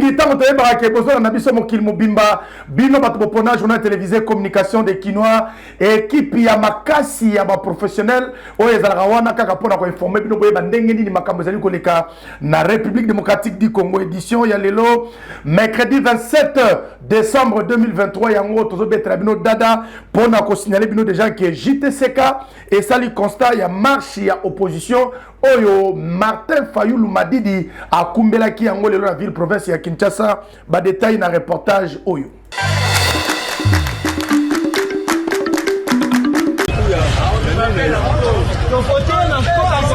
mingi tant que barake bozo na biso mokili mobimba bino bato bopona journal télévisé communication de Kinois équipe ya makasi ya ba professionnel o ezalaka wana kaka pona ko informer bino boye bandenge nini makambo ezali koleka na République démocratique du Congo édition ya lelo mercredi 27 décembre 2023 yango tozo betra bino dada pona ko signaler bino déjà que JTCK et sali constat ya marche ya opposition Oyo Martin Fayulu Madidi a kumbela ki yango lelo na ville province ya Kinshasa ba détail na reportage Oyo.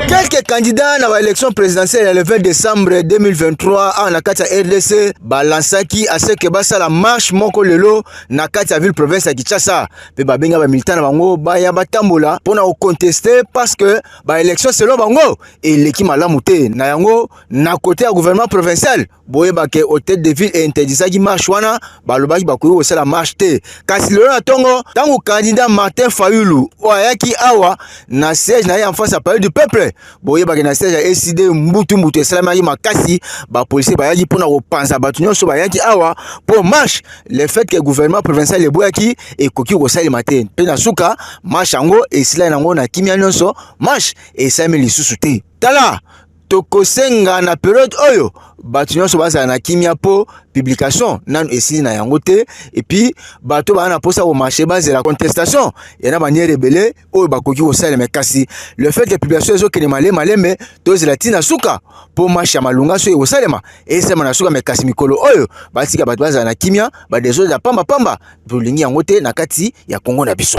Quelques candidats dans l'élection présidentielle le 20 décembre 2023 en Nakata RDC balansaki à ce que basa la marche moko lelo na kati ya ville province ya Kinshasa pe ba benga ba militant na bango ba ya batambola pona ko contester parce que ba élection selon bango et l'équipe malamu te na yango na côté ya gouvernement provincial boye ba ke hôtel de ville et interdisaki marche wana ba lobaki ba koyo la marche te kasi lelo na tongo tango candidat Martin Fayulu oyaki awa na siège na en face à palais du peuple boye ba na siège ya SID mbutu esalamaki makasi ba policier ba yaki pona ko panza batu nyonso ba yaki awa pour marche le fait que gouvernement provincial le boyaki et koki ko sali matin pe na suka marche yango esila nango na kimia nyonso marche esami lisusu te tala tokosenga na période oyo batu nyonso baza na kimia po publication nanu esili na yango te et puis bato ba na posa au marché base la contestation yana manière rebelle oyo bakoki ko sala mekasi le fait que publication ezo kene maleme tozi latina suka po marché ya malunga so e salema et sema na suka mekasi mikolo oyo batika bato baza na kimia ba dezo da pamba bulingi yango te na kati ya Kongo na biso.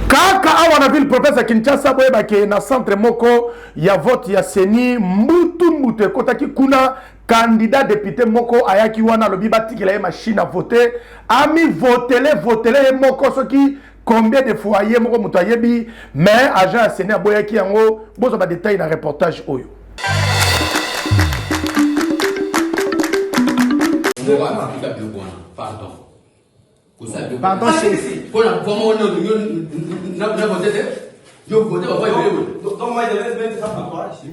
Kaka awa na ville province Kinshasa boye bake na centre moko ya vote ya Seni mbutu kotaki kuna candidat député moko ayaki wana lobi batikela ye machine à voter ami votele moko soki combien de foyers moko muto ayebi mais agent ya Seni aboyaki yango bozo ba détail na reportage oyo. Pardon, chef.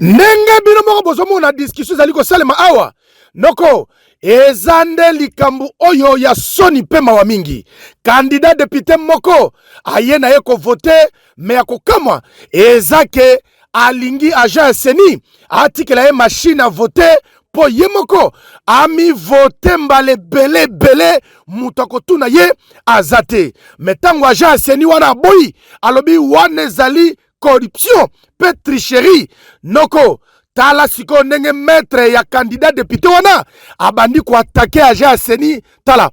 Ndenge bino moko bozomo na discussion zali ko salema awa noko ezande likambu oyo ya soni pema wa mingi candidat député moko ayena ye ko voter mais akokamwa ezake alingi agent Seni atikela ye machine à voter po yemoko ami vote mbale bele mutako tuna ye azate metango agent Seni wana boyi alobi wane zali corruption pe tricherie noko tala siko ndenge maître ya candidat député wana abandi ko attaquer agent Seni tala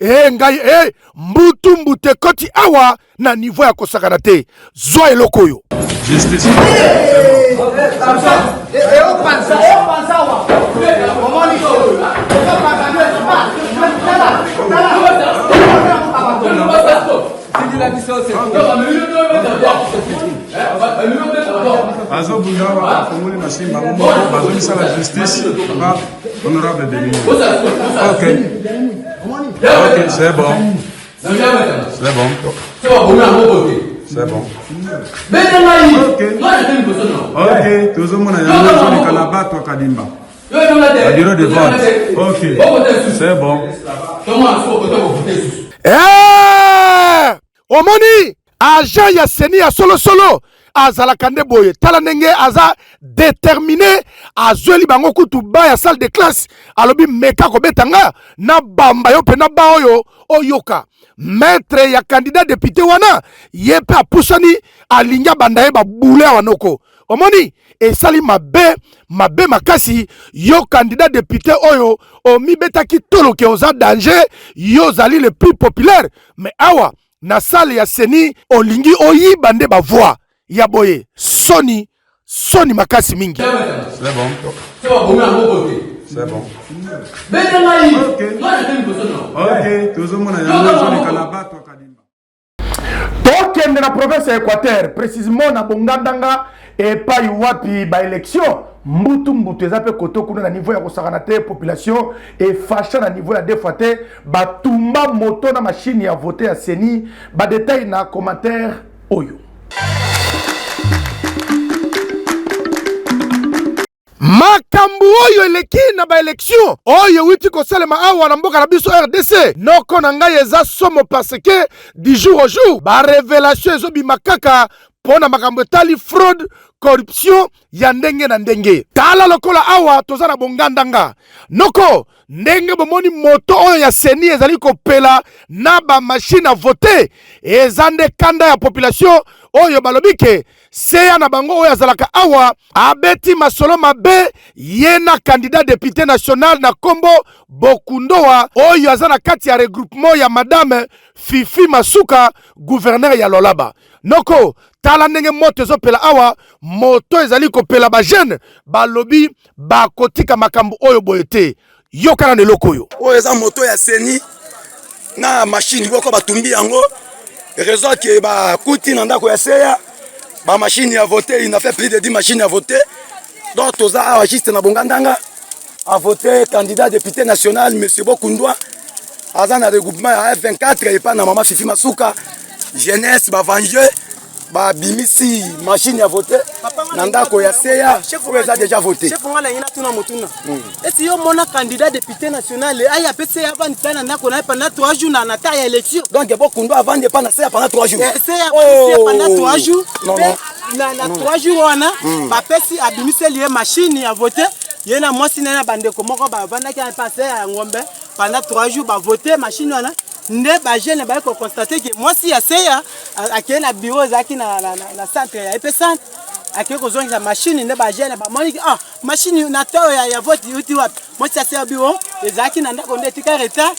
ngai mbute koti awa na niveau ya kosakana te zwa eloko yo justice. Azo Bundawa, Komoli Machine, Bazo la justice, honorable Denis. Ok, c'est bon. C'est bon. C'est bon. Ok, tout le monde a Kalaba, toi Kadimba. La bureau de vote. Ok, c'est bon. Omoni, agent ya Seni ya solo azala kande boye tala ndenge aza déterminé azweli bango kutu ba ya salle de classe alobi meka ko betanga na bamba yo pe na ba oyo oyoka maître ya candidat député wana yepe apusani alinga banda ye ba boule wanoko omoni esali mabe makasi yo candidat député oyo omi betaki tolo ke oza danger yo zali le plus populaire mais awa na salle ya Seni olingi oyi bande ba voix ya boye soni makasi mingi. C'est bon. C'est bon. Ok, tout le monde a Kalaba, toi Kadimba. Tokende na province ya Équateur précisément na Bongandanga et pas wapi ba élection mbutu ezape koto kuna na niveau ya kosakana te population et fâché na niveau ya défaté batumba moto na machine ya voter ya Seni ba détail na commentaire oyo. makambu oyo eleki na ba election oyo witi ko salema awa na mboka na biso RDC noko na ngai eza somo parce que du jour au jour ba révélation ezobima kaka pona makambo etali fraude corruption ya ndenge na ndenge. Tala lokola awa toza na bongandanga noko ndenge bomoni moto oyo ya seni ezali kopela na ba machine à voter ezande kanda ya population oyo balobike seya na bango oyo azalaka awa abeti masolo mabe yena candidat député national na kombo Bokundoa oyo azana kati ya regroupement ya madame Fifi Masuka gouverneur ya Lolaba. Noko tala ndenge moto ezopela awa moto ezali kopela ba jeune balobi bakotika makambo oyo boyete yokana ne lokoyo oyo eza moto ya seni na machine boko batumbi yango raison que ba kuti na ndako ya seya ba machine ya voter il a fait plus de 10 machines à voter donc toza awa juste na bongandanga a voter candidat député national monsieur Bokundoa azana regroupement ya F24 et pas na mama Fifi Masuka jeunesse ba venger ba bimisi machine à voter nandako ya seya chef eza déjà voté chef ngala ina tuna mutuna eti yo mona candidat député national ay apetse ya ban tana nako na pendant 3 jours na ta ya élection donc Bokundoa avant de pas na seya pendant 3 jours seya pendant 3 jours na 3 jours wana ba pesi abimisi lié machine à voter yena mwasi na bande ko moko ba vanda ki passer ya ngombe pendant 3 jours ba voter machine wana nde ba jeune ba ko constater que mwasi ya seya akena na bureau zaki na centre ya EPSAN akeko zonga machine nde ba jeune ba moni ah machine na to ya vote uti wapi mwasi ya seya bureau ezaki na ndako nde tika retard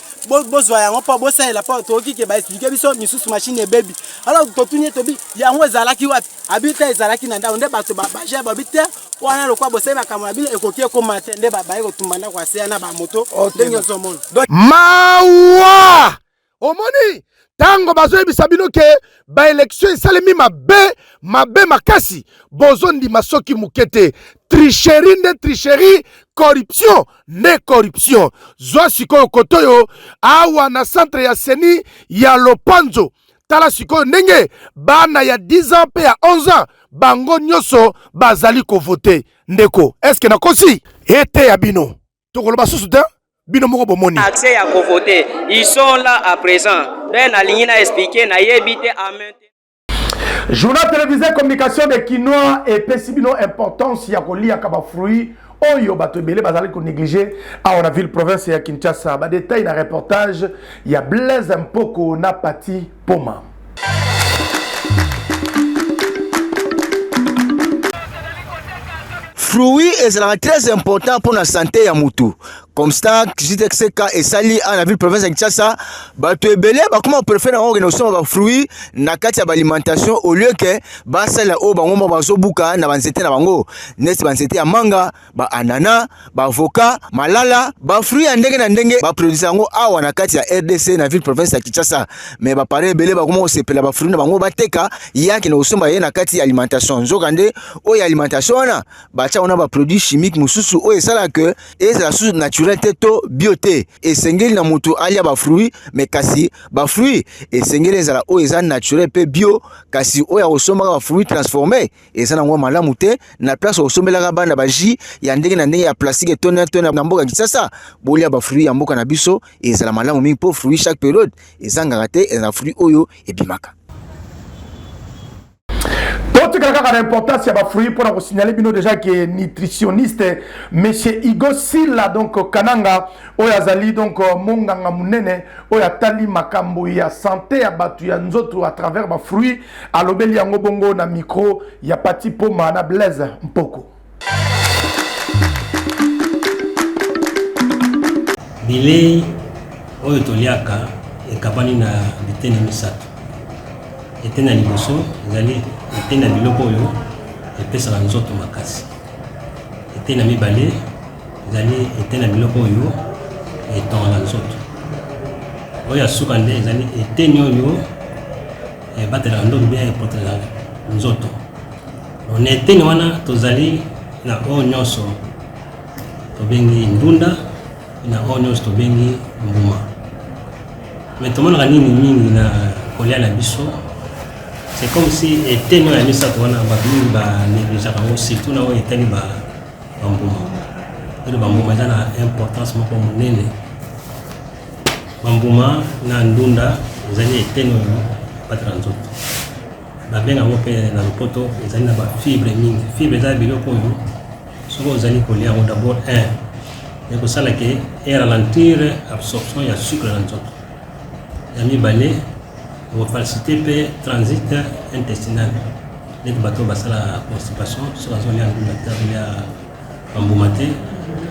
bozwa yango pa bosala pa to ki ke ba expliquer biso misusu machine e baby alors to tunye to bi yango ezalaki wapi abita ezalaki na ndako nde bato ba jeune ba bita wana lokwa bosema kama bino ekoki ko matende ba ko tumanda kwa seya na ba moto ndenge zo mono mawa omoni tango bazoyebisa bino ke ba election esalemi mabe makasi bozondi masoki mukete tricherie nde tricherie corruption nde corruption zwa sikoyo kotoyo awa na centre ya seni ya Lopanzo tala sikoyo ndenge bana ya 10 ans pe ya 11 ans bango nyoso bazali ko voter ndeko est-ce que nakosi ete ya bino tokoloba susu te bino moko bomoni accès à voter ils sont là à présent ben aligné na expliquer na yebite amen. Journal télévisé communication de Kinoa et pesibino importance ya kolia kaba fruit oyo bato ebele bazali ko négliger à la ville province ya Kinshasa. Ba détail na reportage ya Blaise Mpoko na Pati Poma. Fruit est très important pour la santé ya mutu. Comme ça, JTXK et Sali à la ville province de Kinshasa, bato ebele ba comment préférer en organisation ba fruits na kati ya alimentation au lieu que ba sala o bango mo bazo buka na banzete na bango. Nesti banzete ya manga, ba anana, ba avocat, malala, ba fruits ya ndenge na ndenge ba produire yango awa na kati ya RDC na ville province ya Kinshasa. Mais ba pare ebele ba comment sepela ba fruits na bango bateka yaki na osomba ye na kati ya alimentation. Nzokande o ya alimentation na ba cha ona ba produits chimiques mususu o esala que et la source naturelle teto bioté et sengeli na mutu alia ba fruits mais kasi ba fruits et sengeli ezala o eza naturel pe bio kasi o ya osomba ba fruits transformés et ça na ngwa malamu te na place osombela bana ba ji ya ndenge na ndenge ya plastique tona na mboka Kinshasa bolia ba fruits ya mboka na biso ezala malamu mingi po fruits chaque période ezanga te ezala fruits oyo ebimaka. Tout cas, l'importance de fruits pour signaler bino déjà que nutritionniste monsieur Igo Silla donc Kananga oyazali donc monganga munene oyatali makambo ya santé ya batu ya nzoto à travers ba fruits alobeli yango bongo na micro ya Pati Poma na Blaise Mpoko. Bilei oyo toliaka ekabani na bitene misato etena liboso ezali etena biloko oyo epesaka nzoto makasi etena mibale ezali etena biloko oyo etongaka nzoto oyo asuka nde ezali eteni oyo ebatelaka nzoto mpe eprotelaka nzoto na eteni wana tozali na oyo nyonso tobengi ndunda na oyo nyonso tobengi mbuma me tomonaka nini mingi na kolia na biso. C'est comme si eteni ya misato wana ba mingi ba négligeaka ngo surtout na oyo etali ba bambuma. Et bambuma eza na importance moko monene. Bambuma na ndunda ezali eteno patela nzoto. Babenga ngo pe na lopoto ezali na ba fibre mingi. Fibre eza biloko oyo soki ozali kolia yango d'abord ekosala ke ralentir absorption ya sucre na nzoto. Ya mibale faciliter pe transit intestinal. Les bateaux basent la constipation sur la zone de la bambumate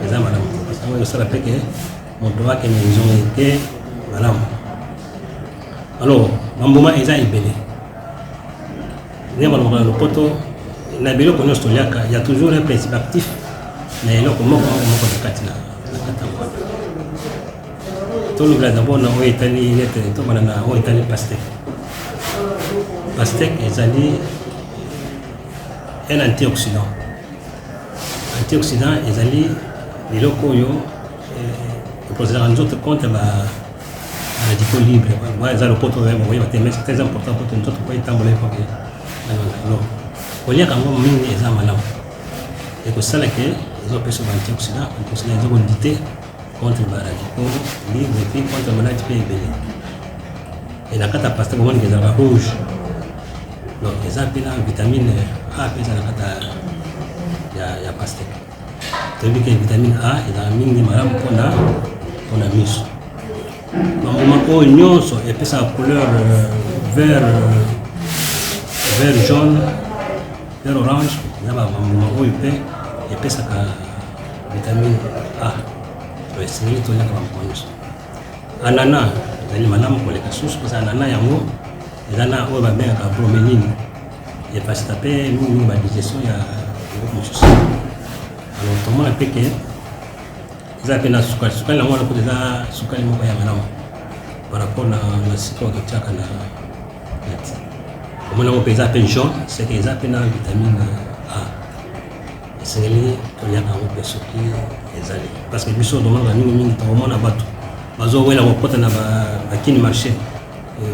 les âmes madame parce que ça rappelle que mon droit que nous ont été madame alors bambuma eza ibele ne ba le poto na belo ko nosto liaka il y a toujours un principe actif mais il y a comment de katina tout le grand d'abord na o itali net to banana o itali pastèque ezali un antioxydant. Antioxydant ezali biloko oyo protéger les autres contre la radicaux libres. Moi za lopoto vraiment oui c'est très important pour nous autres pour étamboler pour que alors kolia kango mingi eza malamu. Et que ça là que ils ont besoin d'antioxydants, antioxydants ils ont lutter contre les radicaux libres et puis contre la maladie belé. Et la carte pastèque comment ils ont rouge. Donc ils ont la vitamine A pesa na kata ya pastèque. Tandis que vitamine A eza mingi malamu pona miso. Bambuma oyo nyonso epesa couleur vert jaune, vert orange, na bambuma oyo pe epesaka vitamine A. To esengeli toliaka bambuma nyonso. Anana ezali malamu koleka susu parce anana yango eza na oyo babengaka broméline. Et parce que nous la digestion il y a beaucoup de choses. Alors tout le monde a fait que ils appellent la sucre la moindre côté là sucre le moyen maintenant par rapport à la sucre de chacun là. Comme on a appelé appelle jaune c'est qu'ils appellent la vitamine A. Et c'est les qu'il y a un peu sucre les alliés parce que du soir demande à nous tout le monde a battu. Bazo ouais la côté na ba kini marché.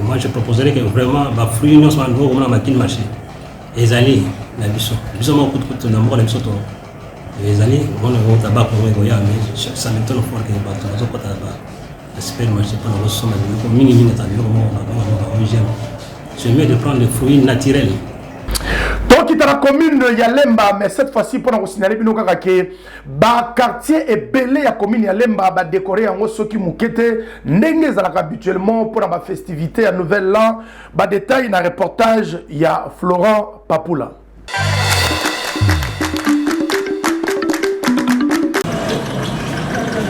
Moi je proposerais que vraiment ba fruits nous soit nouveau comme na kini marché. Ezali na biso mo kutu na moko na biso to ezali bona ngo tabac ko ya mais ça m'étonne fort que ba to ko ta ba supermarché pour le soma ko mingi ta yo mo ba hygiène c'est mieux de prendre les fruits naturels. Donc il y a la commune de Yalemba mais cette fois-ci pour nous signaler bino kaka ke ba quartier et belé ya commune Yalemba ba décorer en soki mukete ndenge zalaka habituellement pour la festivité à nouvel an ba détail na reportage ya Florent Papula.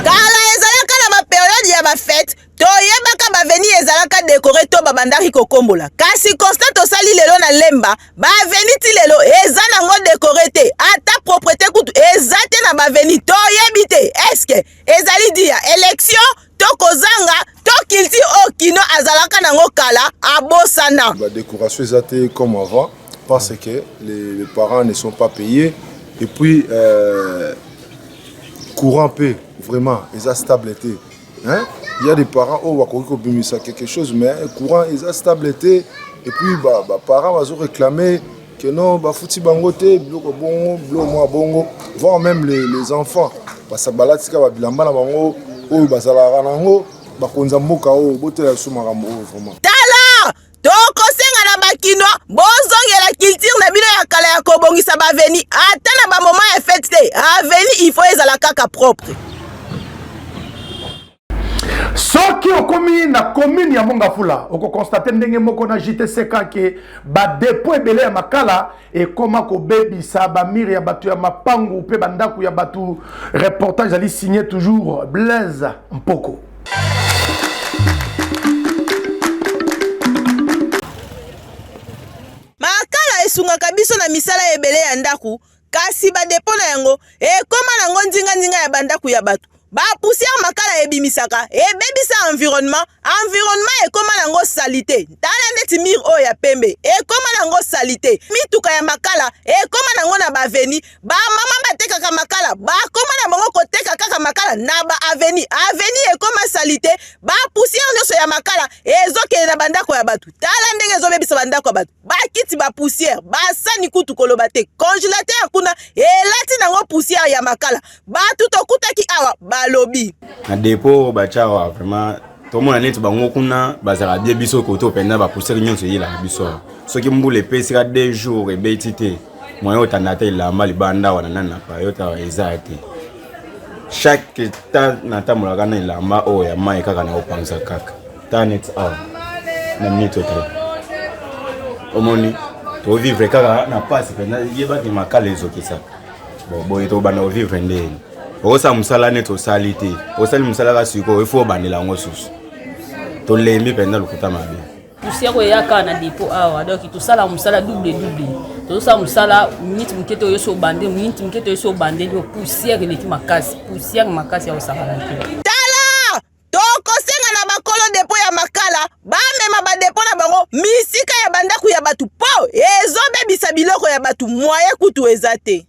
Kala ezalaka na ba période ya ba fête toyebaka baveni ezalaka décoré to babandaki kokombola kasi constat tosali lelo na Lemba baveni ti lelo eza nango décoré te ata propreté kutu eza te na baveni toyebi te eske ezali dia élection to kozanga to kilti okino azalaka nango kala abosana la décoration eza te comme avant parce que les parents ne sont pas payés et puis courant peu vraiment eza stabilité hein. Il y a des parents qui ont quelque chose, mais courant est stabilité. Et puis, les parents vont réclamer que non, fouti bangote, bongo, voire même les enfants. Parce que balatika bilamba na bango, bazala ranango, bakonzamboka bote la sumarambo vraiment. Tala! Toko senga na bakino, bozongela culture na bino ya kala ya kobongisa baveni, ata na ba moment ya fête te, aveni il faut ezala kaka propre. Soki okomi na commune ya Mongafula oko constater ndenge moko na JTCK ke ba dépôt ebele ya makala e koma ko bebisa ba mire ya batu ya mapangu pe bandaku ya batu reportage ali signé toujours Blaise Mpoko. Makala esungaka biso na misala ebele ya ndaku kasi ba dépôt na yango e koma nango ndinga ya bandaku ya batu. Ba poussière makala ebimisaka ebebisa environnement ekoma nango salité tala ndeti mir o ya pembe ekoma nango salité mituka ya makala ekoma nango na baveni ba mama batekaka makala bakoma na bango koteka kaka makala na ba aveni ekoma salité ba poussière nyonso ya makala ezokele na bandako ya batu tala ndenge ezobebisa bandako ya batu bakiti ba poussière basani kutu koloba te congélateur kuna elati nango poussière ya makala batu tokutaki awa balobi na dépôt bachawa vraiment tout le monde net bango kuna bazala bien biso koto penda ba pousser nyonso yela biso soki mbule pesika 2 jours et betité moyo tanata ilamba libanda wana nana pa yota ezate chaque temps nata mulaka na ilamba o ya mai kaka na opanza kaka tanet na minute omoni to vivre kaka na passe penda yeba ki makala ezokisa bon to bana vivre ndeni osa musala neto salite osali musala ka siko ifo bandela ngosusu to lembi penda lukuta mabe poussière oyaka na dépôt awa donc tout ça la musala double tout ça musala minute mukete oyo so bande minute mukete oyo so bande yo poussière le ki makasi ya osala tala tokosenga na bakolo dépôt ya makala bamema ba dépôt na bango misika ya bandaku ya batu po ezobebisa biloko ya batu moye kutu ezate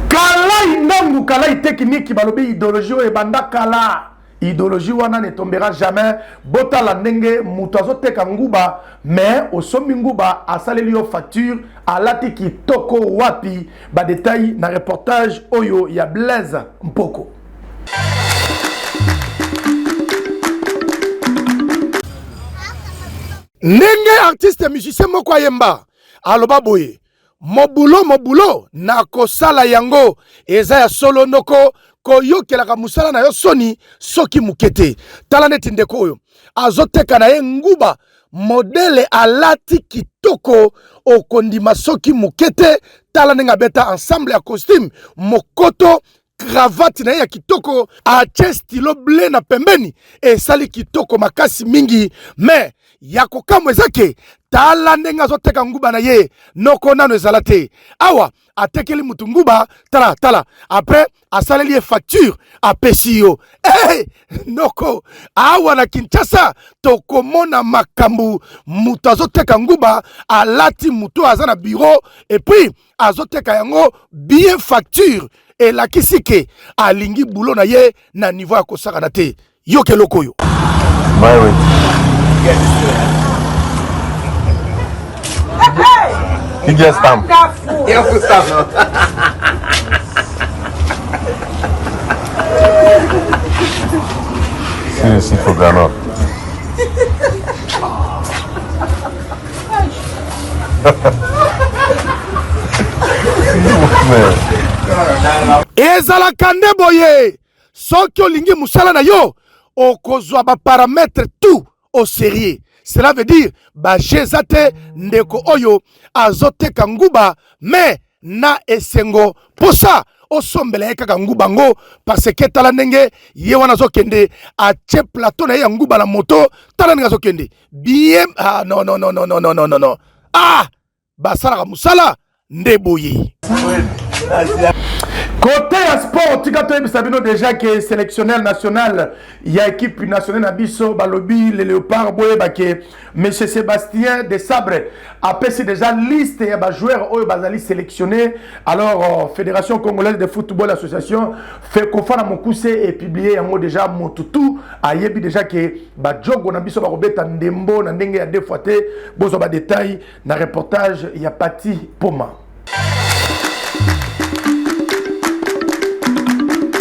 kalai ndangu kalai technique balobi idéologie et banda kala idéologie wana ne tombera jamais bota la ndenge mutu azoteka nguba mais osombi nguba asaleli yo facture alati kitoko wapi ba détail na reportage oyo ya Blaise Mpoko. Ndenge artiste musicien moko ayemba aloba boye mobulo na kosala yango eza ya solo ndoko koyokelaka musala na yo soni soki mukete tala neti ndeko oyo azoteka na ye nguba modele alati kitoko okondima soki mukete tala ndenge abeta ensemble ya costume mokoto cravate na ye ya kitoko ache stilo ble na pembeni esali kitoko makasi mingi mais yako kamwe zake tala ndenge azoteka nguba na ye noko nano ezala te awa atekeli mutu nguba tala après asaleli ye facture apesi yo noko awa na Kinshasa tokomona makambu mutu azoteka nguba alati mutu aza na bureau et puis azoteka yango bien facture elakisi ke alingi bulo na ye na niveau ya kosaka te yoke loko yo You just stamp. You have to stamp. See for Ghana. ezala kande boye soki olingi musala na yo okozwa ba parametre tout au sérieux. Cela veut dire bajezate ndeko oyo azoteka nguba mais na esengo posa osombela ye kaka nguba ngo parce que tala ndenge ye wana azokende ache plateau na ye ya nguba na moto tala ndenge azokende bien non basalaka musala nde boye. Côté sport, tu as Sabino déjà qui est sélectionneur national, il y a équipe nationale Nabiso, Balobi, les Léopards, Boye, Monsieur Sébastien Desabre a passé déjà liste et joueurs au Bazali sélectionné. Alors, Fédération Congolaise de Football Association fait qu'on fasse mon coussé et publié un mot déjà mon toutou. A yebi déjà que Badjogo Nabiso Barobeta Ndembo, Nandenge a deux fois té, bozo ba détail, na reportage, il y a Pati Poma.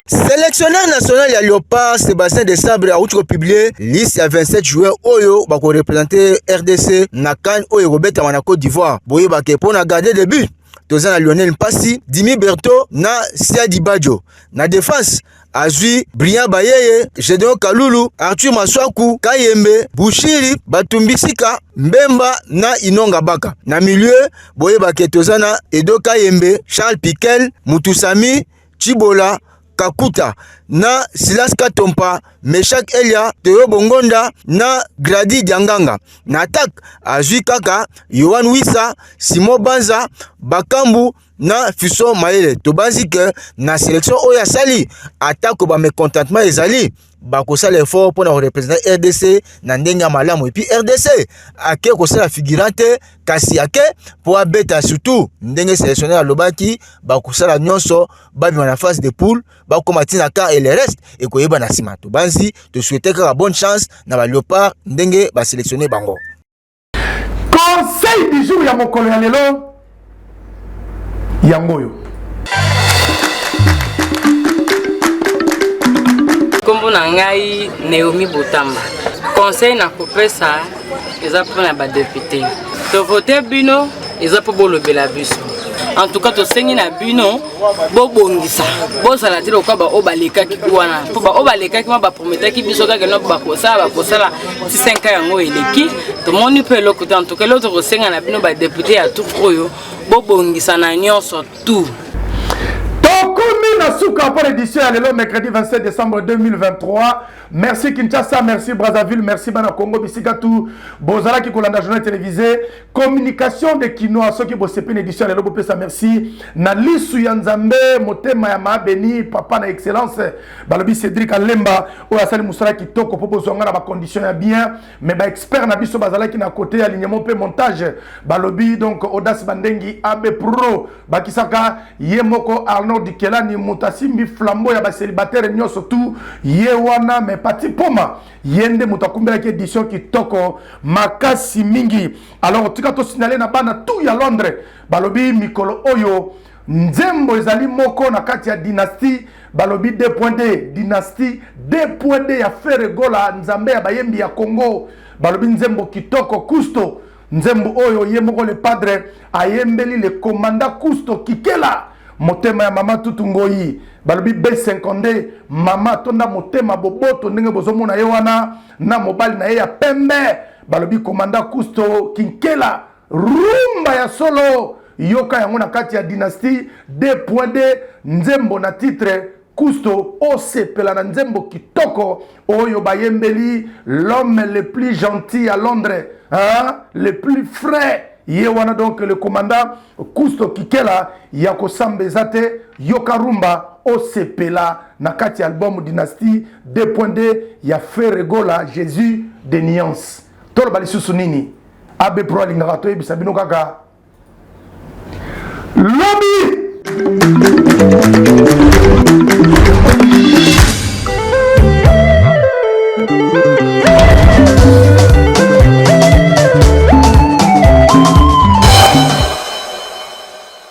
Sélectionneur national ya Léopard Sébastien Desabre a publié liste à 27 joueurs oyo bako représenter RDC na CAN oyo robeta wana Côte d'Ivoire. Boye bake pona garder le but. Tozana Lionel Mpasi, Dimi Berto na Siadi Badjo. Na défense Azui, Brian Bayeye, Gédéon Kalulu, Arthur Maswaku, Kayembe, Bouchiri, Batumbisika, Mbemba na Inonga Baka. Na milieu, boye bake tozana Edo Kayembe, Charles Piquel, Mutusami, Chibola, Kakuta na Silas Katompa, Meshak Elia, Teo Bongonda na Gradi Dianganga. Na attaque Azui Kaka, Yohan Wissa, Simon Banza, Bakambu na Fuso Maele. Tobanzi que na sélection Oya Sali attaque ba mécontentement ezali bakosa l'effort pour représenter RDC na ndenga malamu et puis RDC ake kosala figurante kasi ake pour abeta surtout ndenge sélectionneur lobaki bakosa la nyonso babi na phase de poule bakomati na ka et le reste et koyeba na sima to banzi te souhaiter que bonne chance na ba Léopard ndenge ba sélectionner bango. Conseil du jour ya mokolo ya lelo yangoyo mpona ngai Naomi Botamba. Conseil na kopesa eza mpona badepute. Tovote bino eza mpo bolobela biso. En tout cas, tosengi na bino bobongisa. Bozala te lokola ba obalekaki wana. Po ba obalekaki ma ba prometaki biso kaka no bakosala 5 ans yango eleki. Tomoni pe lokote en tout cas l'autre tosenga na bino ba député ya tout oyo bobongisa na nyonso tout. Tokomi Souka pour l'édition le mercredi 27 décembre 2023. Merci Kinshasa, merci Brazzaville, merci Bana Congo, Bisikatu, Bozala qui colanda journal télévisé, communication de Kinoa, ceux qui bossent une édition le lobo pesa merci. Nali Suyanzambe, Motema Yama Beni, Papa na excellence, Balobi Cédric Alemba, ou Asali Moussala qui toko pour zonga na ba condition ya bien, mais ba expert na biso Bazala qui na côté alignement pe montage, Balobi donc Audace Bandengi AB Pro, Bakisaka Yemoko Arnaud Dikelani Mutasimbi Flambeau ya ba célibataire nyo surtout Yewana mais Pati Poma yende mutakumbela ki édition qui toko makasi mingi. Alors tika to signaler na bana tout ya Londres balobi mikolo oyo nzembo ezali moko na kati ya dynastie balobi 2.D dynastie 2.D ya Ferregola nzambe ya bayembi ya Congo balobi nzembo kitoko Kusto nzembo oyo ye moko le padre ayembeli le commandant Kusto Kikela motema ya mama tutungoi balobi B50 mama tonda motema boboto ndenge bozomona ye wana na mobali na ye ya pembe balobi komanda Kusto Kinkela rumba ya solo yoka yango na kati ya dynastie 2.D nzembo na titre Kusto osepela na nzembo kitoko oyo bayembeli l'homme le plus gentil à Londres hein? Le plus frais Yewana donc le commandant Kusto Kikela Yako Sambezate Yokarumba Osepela Nakati album Dynastie 2.D Ya Ferregola Jésus de Nuance Tolo Balisusu Nini Abe Pro Lingarato Ebisabino Kaka Lobby